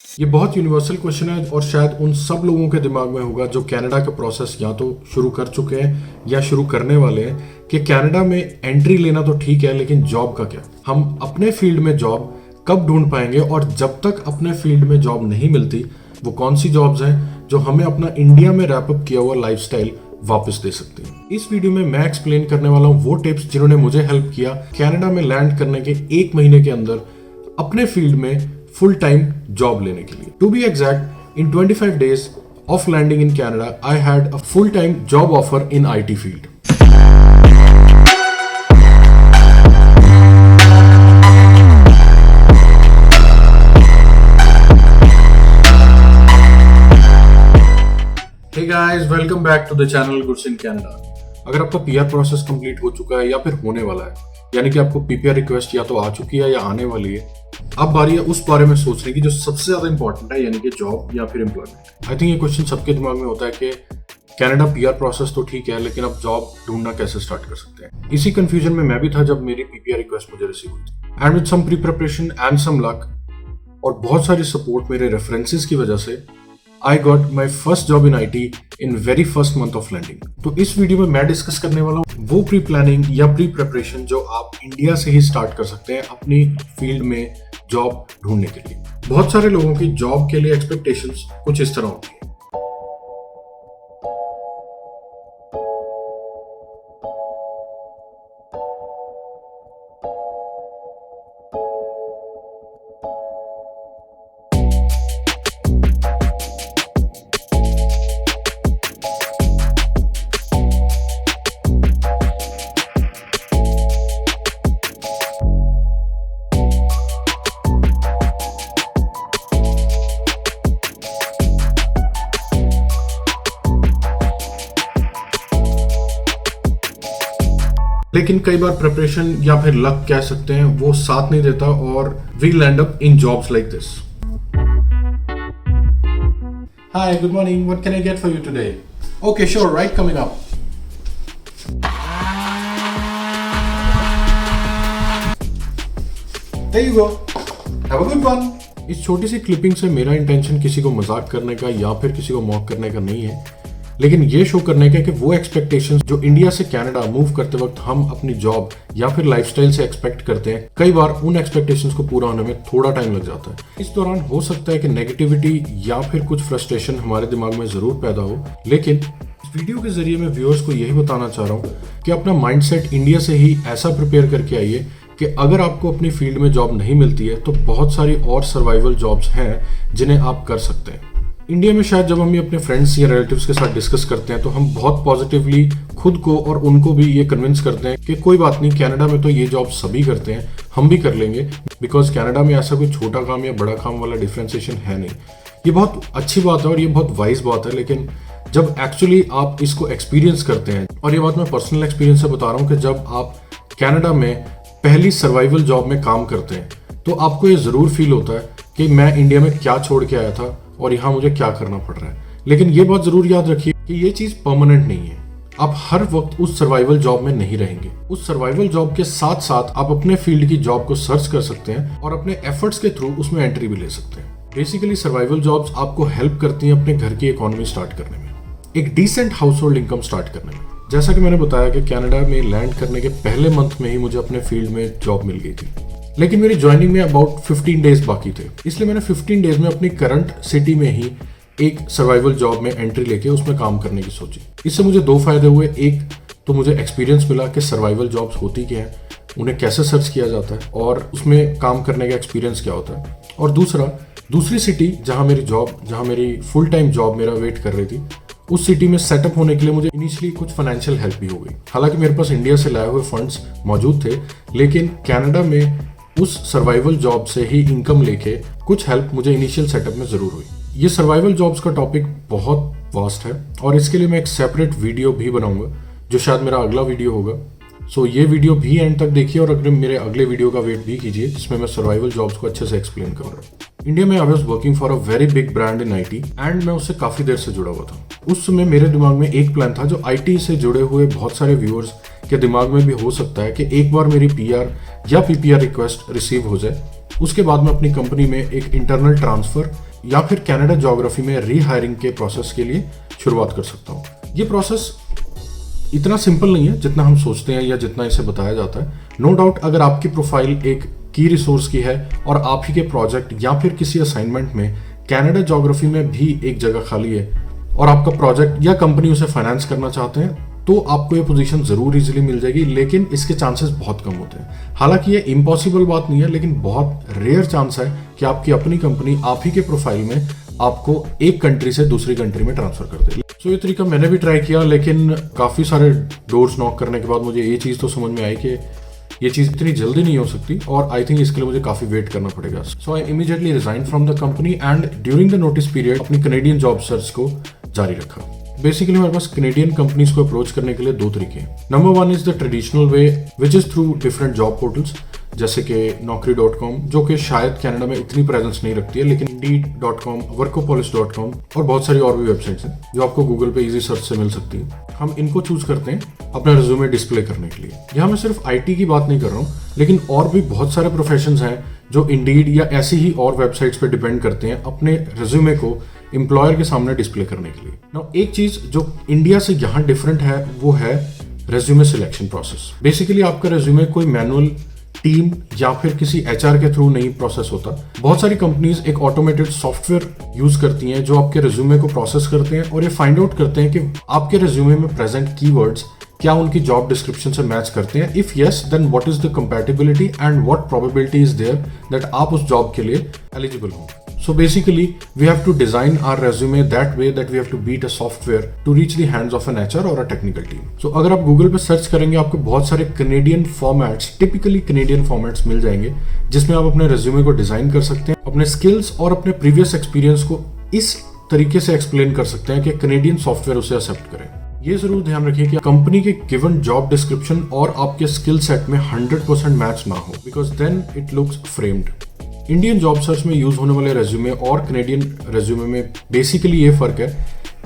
ये बहुत universal question है और शायद उन सब लोगों के दिमाग में होगा जो कनाडा का प्रोसेस या तो शुरू कर चुके हैं या शुरू करने वाले हैं कि कनाडा में एंट्री लेना तो ठीक है, लेकिन जॉब का क्या? हम अपने फील्ड में जॉब कब ढूंढ पाएंगे, और जब तक अपने फील्ड में जॉब नहीं मिलती वो कौन सी जॉब्स हैं जो हमें अपना इंडिया में रैप अप किया हुआ लाइफस्टाइल वापस दे सकती हैं। इस वीडियो में मैं एक्सप्लेन करने वाला हूँ वो टिप्स जिन्होंने मुझे हेल्प किया कनाडा में लैंड करने के 1 महीने के अंदर अपने फील्ड में फुल टाइम जॉब लेने के लिए। To be exact, in 25 days of landing in Canada, I had a full-time job offer in IT field. Hey guys, welcome back to the channel Goods in Canada. अगर आपका PR process complete हो चुका है या फिर होने वाला है, यानी कि आपको PPR रिक्वेस्ट या तो आ चुकी है या आने वाली है, अब बारी है उस बारे में सोचने की जो सबसे ज्यादा इंपॉर्टेंट है, यानी कि जॉब या फिर एम्प्लॉयमेंट। आई थिंक ये क्वेश्चन सबके दिमाग में होता है कि कनाडा PR प्रोसेस तो ठीक है, लेकिन अब जॉब ढूंढना कैसे स्टार्ट कर सकते हैं। इसी कंफ्यूजन में मैं भी था जब मेरी PPR रिक्वेस्ट मुझे रिसीव हुई थी। And with some pre preparation and some luck और बहुत सारी सपोर्ट मेरे रेफरेंसेस की वजह से I got my first job in IT in very first month of landing. तो इस वीडियो में मैं डिस्कस करने वाला हूँ वो प्री प्लानिंग या प्री प्रिपरेशन जो आप इंडिया से ही स्टार्ट कर सकते हैं अपनी फील्ड में जॉब ढूंढने के लिए। बहुत सारे लोगों की जॉब के लिए एक्सपेक्टेशंस कुछ इस तरह होती है। लेकिन कई बार प्रिपरेशन या फिर लक कह सकते हैं वो साथ नहीं देता और we land up in jobs like this. Hi, good morning, what can I get for you today? Okay, sure, right, coming up. There you go, have a good one. इस छोटी सी क्लिपिंग से मेरा इंटेंशन किसी को मजाक करने का या फिर किसी को मॉक करने का नहीं है, लेकिन ये शो करने का कि वो एक्सपेक्टेशंस जो इंडिया से कनाडा मूव करते वक्त हम अपनी जॉब या फिर लाइफस्टाइल से एक्सपेक्ट करते हैं, कई बार उन एक्सपेक्टेशंस को पूरा होने में थोड़ा टाइम लग जाता है। इस दौरान हो सकता है कि नेगेटिविटी या फिर कुछ फ्रस्ट्रेशन हमारे दिमाग में जरूर पैदा हो, लेकिन इस वीडियो के जरिए मैं व्यूअर्स को यही बताना चाह रहा हूँ कि अपना माइंडसेट इंडिया से ही ऐसा प्रिपेयर करके आइए कि अगर आपको अपनी फील्ड में जॉब नहीं मिलती है तो बहुत सारी और सर्वाइवल जॉब्स हैं जिन्हें आप कर सकते हैं। इंडिया में शायद जब हम ये अपने फ्रेंड्स या रिलेटिव्स के साथ डिस्कस करते हैं तो हम बहुत पॉजिटिवली खुद को और उनको भी ये कन्विंस करते हैं कि कोई बात नहीं, कनाडा में तो ये जॉब सभी करते हैं, हम भी कर लेंगे, बिकॉज कनाडा में ऐसा कोई छोटा काम या बड़ा काम वाला डिफ्रेंसिएशन है नहीं। ये बहुत अच्छी बात है और ये बहुत वाइज बात है, लेकिन जब एक्चुअली आप इसको एक्सपीरियंस करते हैं, और ये बात मैं पर्सनल एक्सपीरियंस से बता रहा हूँ कि जब आप कनाडा में पहली सर्वाइवल जॉब में काम करते हैं तो आपको ये जरूर फील होता है कि मैं इंडिया में क्या छोड़ के आया था और यहाँ मुझे क्या करना पड़ रहा है। लेकिन ये बात जरूर याद रखिए कि ये चीज परमानेंट नहीं है। आप हर वक्त उस सर्वाइवल जॉब में नहीं रहेंगे। उस सर्वाइवल जॉब के साथ साथ आप अपने फील्ड की जॉब को सर्च कर सकते हैं और अपने एफर्ट्स के थ्रू उसमें एंट्री भी ले सकते हैं। बेसिकली सर्वाइवल जॉब्स आपको हेल्प करती हैं अपने घर की इकोनॉमी स्टार्ट करने में, एक decent household income start करने में। जैसा कि मैंने बताया कि कनाडा में लैंड करने के पहले मंथ में ही मुझे अपने फील्ड में जॉब मिल गई थी, लेकिन मेरी ज्वाइनिंग में अबाउट 15 days बाकी थे, इसलिए मैंने 15 days में अपनी करंट सिटी में ही एक सर्वाइवल जॉब में एंट्री लेके उसमें काम करने की सोची। इससे मुझे 2 फायदे हुए। एक तो मुझे एक्सपीरियंस मिला कि सर्वाइवल जॉब्स होती क्या है, उन्हें कैसे सर्च किया जाता है और उसमें काम करने का एक्सपीरियंस क्या होता है, और दूसरी सिटी जहाँ मेरी फुल टाइम जॉब मेरा वेट कर रही थी, उस सिटी में सेटअप होने के लिए मुझे इनिशियली कुछ फाइनेंशियल हेल्प भी हो गई। हालांकि मेरे पास इंडिया से लाए हुए फंड्स मौजूद थे, लेकिन कनाडा में उस सर्वाइवल जॉब से ही इनकम लेके कुछ हेल्प मुझे इनिशियल सेटअप में जरूर हुई। ये सर्वाइवल जॉब्स का टॉपिक बहुत वास्ट है और इसके लिए मैं एक सेपरेट वीडियो भी बनाऊंगा जो शायद मेरा अगला वीडियो होगा। सो ये वीडियो भी एंड तक देखिए और अगर मेरे अगले वीडियो का वेट भी कीजिए जिसमें मैं सर्वाइवल जॉब्स को अच्छे से एक्सप्लेन करूंगा। इंडिया में I was working for a very big brand in IT and मैं उससे काफी देर से जुड़ा हुआ था। उस समय मेरे दिमाग में एक प्लान था जो IT से जुड़े हुए बहुत सारे व्यूअर्स के दिमाग में भी हो सकता है कि एक बार मेरी PR या PPR रिक्वेस्ट रिसीव हो जाए उसके बाद मैं अपनी कंपनी में एक इंटरनल ट्रांसफर या फिर कनाडा ज्योग्राफी में रीहायरिंग के प्रोसेस के लिए शुरुआत कर सकता हूँ। ये प्रोसेस इतना सिंपल नहीं है जितना हम सोचते हैं या जितना इसे बताया जाता है। नो डाउट अगर आपकी प्रोफाइल एक की रिसोर्स की है और आप ही के प्रोजेक्ट या फिर किसी असाइनमेंट में कनाडा ज्योग्राफी में भी एक जगह खाली है और आपका प्रोजेक्ट या कंपनी उसे फाइनेंस करना चाहते हैं, तो आपको ये पोजीशन जरूर इजीली मिल जाएगी, लेकिन इसके चांसेस बहुत कम होते हैं। हालांकि ये इम्पॉसिबल बात नहीं है, लेकिन बहुत रेयर चांस है कि आपकी अपनी कंपनी आप ही के प्रोफाइल में आपको एक कंट्री से दूसरी कंट्री में ट्रांसफर कर दे। सो ये तरीका मैंने भी ट्राई किया, लेकिन काफ़ी सारे डोर्स नॉक करने के बाद मुझे ये चीज़ तो समझ में आई कि ये चीज़ इतनी जल्दी नहीं हो सकती और आई थिंक इसके लिए मुझे काफ़ी वेट करना पड़ेगा। So I immediately resign from the company and during the notice period अपनी कनेडियन जॉब सर्च को जारी रखा। बेसिकली हमारे पास कनेडियन कंपनीज को अप्रोच करने के लिए दो तरीके हैं। Number 1 is the traditional way which is through different job portals जैसे कि naukri.com, जो कि शायद कनाडा में इतनी प्रेजेंस नहीं रखती है, लेकिन indeed.com, workopolis.com और बहुत सारी और भी वेबसाइट्स हैं जो आपको गूगल पे इजी सर्च से मिल सकती हैं। हम इनको चूज करते हैं अपना रिज्यूमे डिस्प्ले करने के लिए। यहाँ मैं सिर्फ आईटी की बात नहीं कर रहा हूँ, लेकिन और भी बहुत सारे प्रोफेशंस हैं जो इंडीड या ऐसी ही और वेबसाइट्स पे डिपेंड करते हैं अपने रिज्यूमे को एम्प्लॉयर के सामने डिस्प्ले करने के लिए। नाउ एक चीज जो इंडिया से यहाँ डिफरेंट है वो है रिज्यूमे सिलेक्शन प्रोसेस। बेसिकली आपका रिज्यूमे कोई मैनुअल टीम या फिर किसी एचआर के थ्रू नहीं प्रोसेस होता। बहुत सारी कंपनीज एक ऑटोमेटेड सॉफ्टवेयर यूज करती हैं जो आपके रिज्यूमे को प्रोसेस करते हैं और ये फाइंड आउट करते हैं कि आपके रिज्यूमे में प्रेजेंट कीवर्ड्स क्या उनकी जॉब डिस्क्रिप्शन से मैच करते हैं। If yes, then what is the compatibility and what probability is there that आप उस जॉब के लिए एलिजिबल हो। So basically, we have to design our resume that way that we have to beat a software to reach the hands of an HR or a technical team. So अगर आप Google पे search करेंगे आपको बहुत सारे Canadian formats, typically Canadian formats मिल जाएंगे जिसमें आप अपने resume को डिजाइन कर सकते हैं, अपने skills और अपने previous experience को इस तरीके से explain कर सकते हैं कि Canadian software उसे accept करे। ये जरूर ध्यान रखिए कि कंपनी के गिवन जॉब डिस्क्रिप्शन और आपके स्किल सेट में 100% मैच ना हो, because then it looks framed. Indian job search में यूज होने वाले रेज्यूमे और कनेडियन रेज्यूमे में बेसिकली ये फर्क है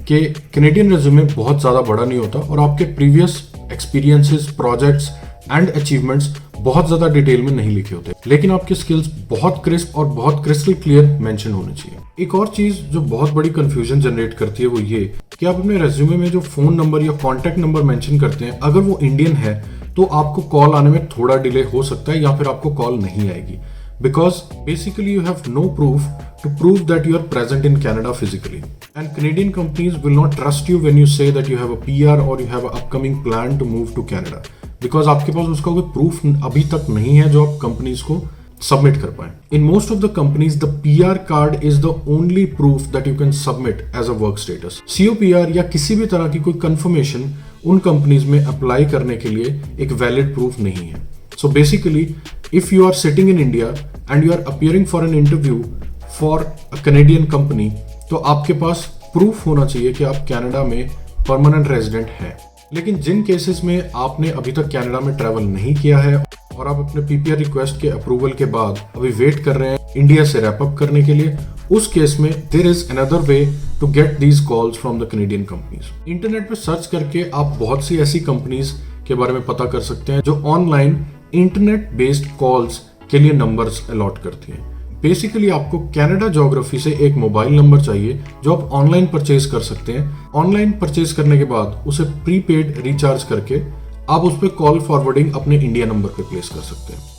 कि कनेडियन रेज्यूमे बहुत ज़्यादा बड़ा नहीं होता और आपके previous experiences, projects and achievements बहुत ज़्यादा डिटेल में नहीं लिखे होते, लेकिन आपके स्किल्स बहुत क्रिस्प और बहुत क्रिस्टल क्लियर मेंशन होने चाहिए। एक और चीज़ जो बहुत बड़ी कंफ्यूजन जनरेट करती है वो ये कि आप अपने रेज्यूमे में जो फोन नंबर या कॉन्टैक्ट नंबर मेंशन करते हैं, अगर वो इंडियन है तो आपको कॉल आने में थोड़ा डिले हो सकता है या फिर आपको कॉल नहीं आएगी, because basically you have no proof to prove that you are present in Canada physically, and Canadian companies will not trust you when you say that you have a PR or you have an upcoming plan to move to Canada, because आपके पास उसका कोई proof अभी तक नहीं है जो आप companies को सबमिट कर पाए। In most of the companies, the PR card is the only proof that you can submit as a work status. COPR या किसी भी तरह की कोई कंफर्मेशन उन कंपनीज में अप्लाई करने के लिए एक वैलिड प्रूफ नहीं है। So basically, if you are sitting in India and you are appearing for an interview for a Canadian company, तो आपके पास प्रूफ होना चाहिए कि आप कनाडा में परमानेंट रेजिडेंट हैं। लेकिन जिन केसेस में आपने अभी तक कनाडा में ट्रैवल नहीं किया है और आप अपने पीपीआर रिक्वेस्ट के अप्रूवल के बाद अभी वेट कर रहे हैं इंडिया से रैप अप करने के लिए, उस केस में there is another way to get these calls from the Canadian companies. Internet पे सर्च करके आप बहुत सी ऐसी कंपनीज के बारे में पता कर सकते हैं जो ऑनलाइन इंटरनेट बेस्ड कॉल्स के लिए नंबर्स अलॉट करती हैं। बेसिकली आपको कनाडा ज्योग्राफी से एक मोबाइल नंबर चाहिए जो आप ऑनलाइन परचेज कर सकते हैं। ऑनलाइन परचेज करने के बाद उसे प्रीपेड रिचार्ज करके आप उस पर कॉल फॉरवर्डिंग अपने इंडिया नंबर पे प्लेस कर सकते हैं।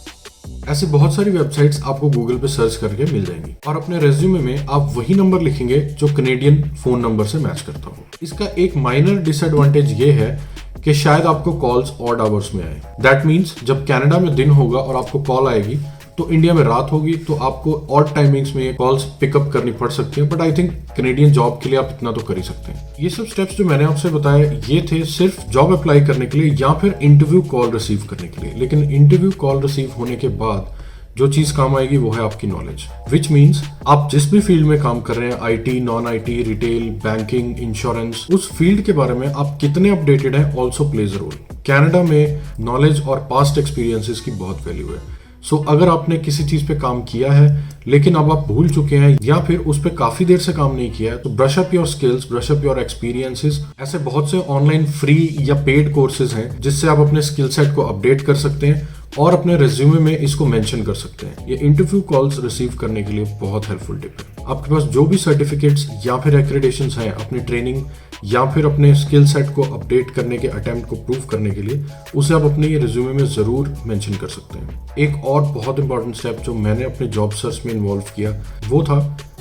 ऐसे बहुत सारी वेबसाइट्स आपको गूगल पे सर्च करके मिल जाएंगी और अपने रेज्यूमे में आप वही नंबर लिखेंगे जो कनेडियन फोन नंबर से मैच करता हो। इसका एक माइनर डिसएडवांटेज ये है कि शायद आपको कॉल्स ऑड आवर्स में आए। दैट मीन्स जब कनाडा में दिन होगा और आपको कॉल आएगी तो इंडिया में रात होगी, तो आपको ऑड टाइमिंग्स में कॉल्स पिकअप करनी पड़ सकती है। But I think Canadian job के लिए आप इतना तो कर ही सकते हैं। ये सब स्टेप्स जो मैंने आपसे बताए ये थे सिर्फ जॉब अप्लाई करने के लिए या फिर इंटरव्यू कॉल रिसीव करने के लिए। लेकिन इंटरव्यू कॉल रिसीव होने के बाद जो चीज काम आएगी वो है आपकी नॉलेज, विच मीन्स आप जिस भी फील्ड में काम कर रहे हैं, IT, non IT, retail, banking, insurance, उस फील्ड के बारे में आप कितने अपडेटेड हैं also plays a role. Canada में नॉलेज और पास्ट एक्सपीरियंसेस की बहुत वैल्यू है। सो अगर आपने किसी चीज पे काम किया है लेकिन अब आप भूल चुके हैं या फिर उस पर काफी देर से काम नहीं किया है, तो brush up your skills, brush up your experiences. ऐसे बहुत से ऑनलाइन फ्री या पेड कोर्सेज हैं जिससे आप अपने स्किल सेट को अपडेट कर सकते हैं। और अपने रिज्यूमे में इसको मेंशन कर सकते हैं। ये इंटरव्यू कॉल्स रिसीव करने के लिए बहुत हेल्पफुल टिप है। आपके पास जो भी सर्टिफिकेट्स या फिर एक्रेडिटेशंस हैं अपनी ट्रेनिंग या फिर अपने स्किल सेट को अपडेट करने के अटेम्प्ट को प्रूव करने के लिए, उसे आप अपने ये रिज्यूमे में जरूर मेंशन कर सकते हैं। एक और बहुत इंपॉर्टेंट स्टेप जो मैंने अपने जॉब सर्च में इन्वॉल्व किया वो था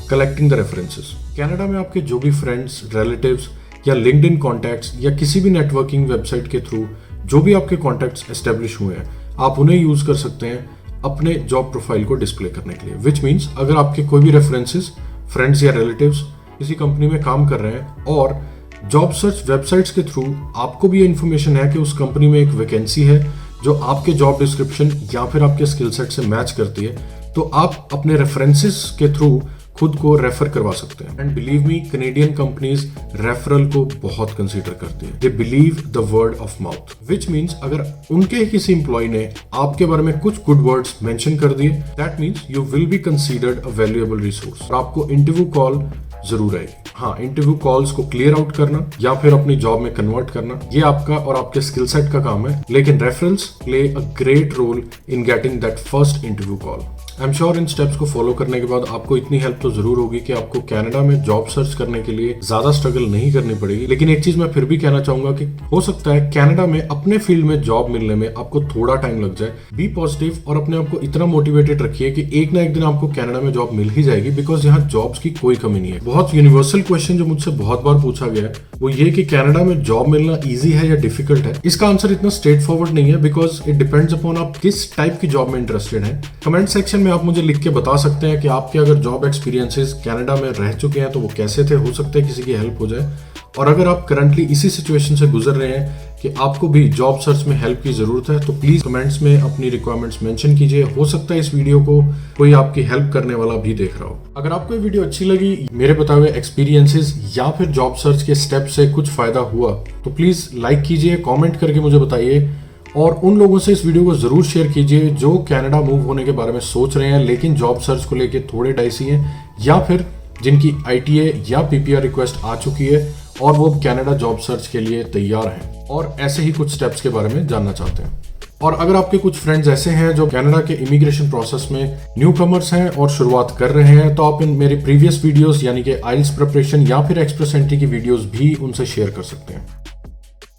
कलेक्टिंग द रेफरेंसेस। कनाडा में आपके जो भी फ्रेंड्स, रिलेटिव्स या लिंक्डइन कॉन्टैक्ट्स या किसी भी नेटवर्किंग वेबसाइट के थ्रू जो भी आपके कॉन्टैक्ट्स एस्टेब्लिश हुए हैं, आप उन्हें यूज कर सकते हैं अपने जॉब प्रोफाइल को डिस्प्ले करने के लिए। विच मीन्स अगर आपके कोई भी रेफरेंसेस, फ्रेंड्स या रिलेटिव्स किसी कंपनी में काम कर रहे हैं और जॉब सर्च वेबसाइट्स के थ्रू आपको भी ये इन्फॉर्मेशन है कि उस कंपनी में एक वैकेंसी है जो आपके जॉब डिस्क्रिप्शन या फिर आपके स्किल सेट से मैच करती है, तो आप अपने रेफरेंसेस के थ्रू खुद को रेफर करवा सकते हैं। And believe me, Canadian companies referral को बहुत कंसीडर करती हैं। They believe the word of mouth, which means अगर उनके किसी एम्प्लॉय ने आपके बारे में कुछ गुड वर्ड्स मेंशन कर दिए, that means you will be considered a valuable resource और आपको इंटरव्यू कॉल जरूर आएगी। हाँ, इंटरव्यू कॉल्स को क्लियर आउट करना या फिर अपनी जॉब में कन्वर्ट करना, ये आपका और आपके स्किल सेट का काम है, लेकिन referrals play a great role in getting that first interview call. I am sure इन स्टेप्स को फॉलो करने के बाद आपको इतनी हेल्प तो जरूर होगी कि आपको कनाडा में जॉब सर्च करने के लिए ज्यादा स्ट्रगल नहीं करनी पड़ेगी। लेकिन एक चीज मैं फिर भी कहना चाहूंगा कि हो सकता है कनाडा में अपने फील्ड में जॉब मिलने में आपको थोड़ा टाइम लग जाए। बी पॉजिटिव और अपने आप को इतना मोटिवेटेड रखिए कि एक ना एक दिन आपको कनाडा में जॉब मिल ही जाएगी, बिकॉज यहाँ जॉब्स की कोई कमी नहीं है। बहुत यूनिवर्सल क्वेश्चन जो मुझसे बहुत बार पूछा गया है वो ये कि कनाडा में जॉब मिलना ईजी है या डिफिकल्ट है। इसका आंसर इतना स्ट्रेट फॉरवर्ड नहीं है, बिकॉज इट डिपेंड्स अपॉन आप किस टाइप की जॉब में इंटरेस्टेड हैं। कमेंट सेक्शन में आप मुझे लिख के बता सकते हैं कि आपके अगर जॉब एक्सपीरियंसेस कनाडा में रह चुके हैं तो वो कैसे थे, हो सकता है किसी की हेल्प हो जाए। और अगर आप करंटली इसी सिचुएशन से गुजर रहे हैं कि आपको भी जॉब सर्च में हेल्प की जरूरत है, तो प्लीज कमेंट्स में अपनी रिक्वायरमेंट्स मेंशन कीजिए। हो सकता है इस वीडियो को कोई आपकी हेल्प करने वाला भी देख रहा हो। अगर आपको ये वीडियो अच्छी लगी, मेरे बताए हुए एक्सपीरियंसेस या फिर जॉब सर्च के स्टेप से कुछ फायदा हुआ, तो प्लीज लाइक कीजिए, कॉमेंट करके मुझे बताइए और उन लोगों से इस वीडियो को जरूर शेयर कीजिए जो कनाडा मूव होने के बारे में सोच रहे हैं लेकिन जॉब सर्च को लेके थोड़े डाइसी हैं, या फिर जिनकी ITA या PPR रिक्वेस्ट आ चुकी है और वो कनाडा जॉब सर्च के लिए तैयार हैं और ऐसे ही कुछ स्टेप्स के बारे में जानना चाहते हैं। और अगर आपके कुछ फ्रेंड्स ऐसे हैं जो कनाडा के इमिग्रेशन प्रोसेस में न्यू कमर्स हैं और शुरुआत कर रहे हैं, तो आप इन मेरे प्रीवियस वीडियोस यानी कि आइल्स प्रिपरेशन या फिर एक्सप्रेस एंट्री की वीडियोस भी उनसे शेयर कर सकते हैं।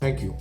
Thank you.